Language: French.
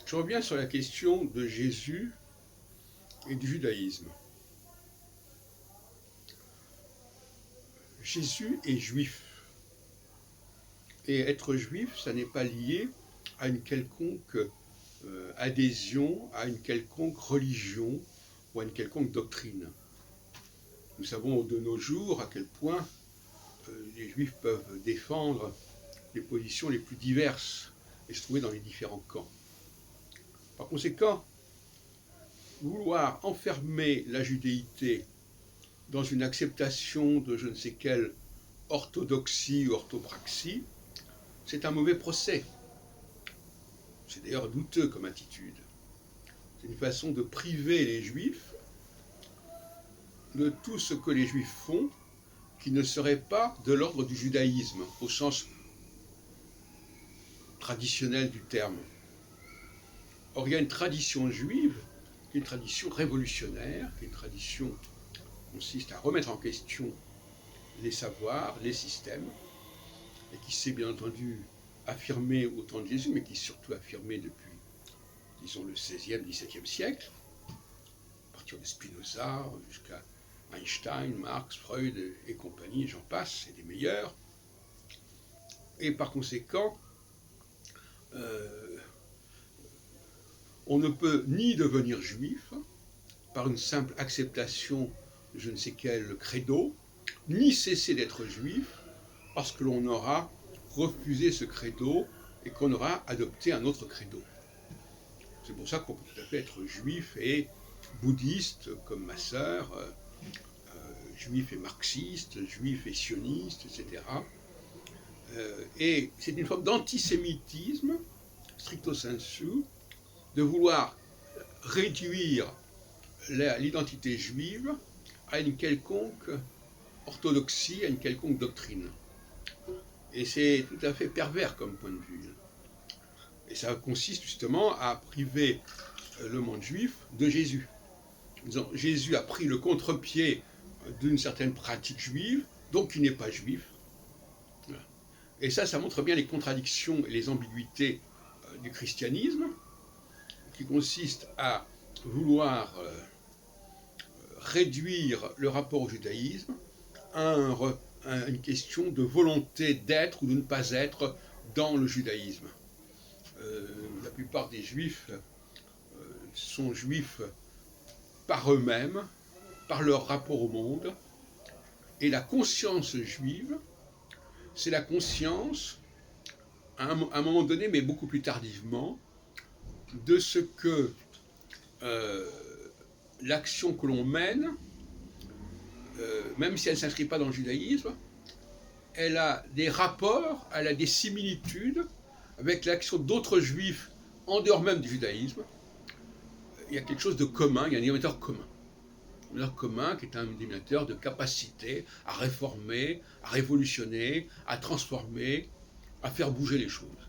Je reviens sur la question de Jésus et du judaïsme. Jésus est juif. Et être juif, ça n'est pas lié à une quelconque adhésion, à une quelconque religion ou à une quelconque doctrine. Nous savons de nos jours à quel point les juifs peuvent défendre les positions les plus diverses et se trouver dans les différents camps. Par conséquent, vouloir enfermer la judéité dans une acceptation de je ne sais quelle orthodoxie ou orthopraxie, c'est un mauvais procès. C'est d'ailleurs douteux comme attitude. C'est une façon de priver les juifs de tout ce que les juifs font qui ne serait pas de l'ordre du judaïsme, au sens traditionnel du terme. Or, il y a une tradition juive, qui est une tradition révolutionnaire, qui est une tradition qui consiste à remettre en question les savoirs, les systèmes, et qui s'est bien entendu affirmée au temps de Jésus, mais qui s'est surtout affirmée depuis, disons, le XVIe, XVIIe siècle, à partir de Spinoza jusqu'à Einstein, Marx, Freud et compagnie, j'en passe, c'est des meilleurs. Et par conséquent, on ne peut ni devenir juif par une simple acceptation de je ne sais quel credo, ni cesser d'être juif parce que l'on aura refusé ce credo et qu'on aura adopté un autre credo. C'est pour ça qu'on peut tout à fait être juif et bouddhiste, comme ma sœur, juif et marxiste, juif et sioniste, etc. Et c'est une forme d'antisémitisme, stricto sensu, de vouloir réduire l'identité juive à une quelconque orthodoxie, à une quelconque doctrine. Et c'est tout à fait pervers comme point de vue. Et ça consiste justement à priver le monde juif de Jésus. Disons, Jésus a pris le contre-pied d'une certaine pratique juive, donc il n'est pas juif. Et ça montre bien les contradictions et les ambiguïtés du christianisme, qui consiste à vouloir réduire le rapport au judaïsme à une question de volonté d'être ou de ne pas être dans le judaïsme. La plupart des juifs sont juifs par eux-mêmes, par leur rapport au monde, et la conscience juive, c'est la conscience, à un moment donné, mais beaucoup plus tardivement, de ce que l'action que l'on mène, même si elle ne s'inscrit pas dans le judaïsme, elle a des rapports, elle a des similitudes avec l'action d'autres juifs en dehors même du judaïsme. Il y a quelque chose de commun, il y a un dénominateur commun. Un dénominateur commun qui est un dénominateur de capacité à réformer, à révolutionner, à transformer, à faire bouger les choses.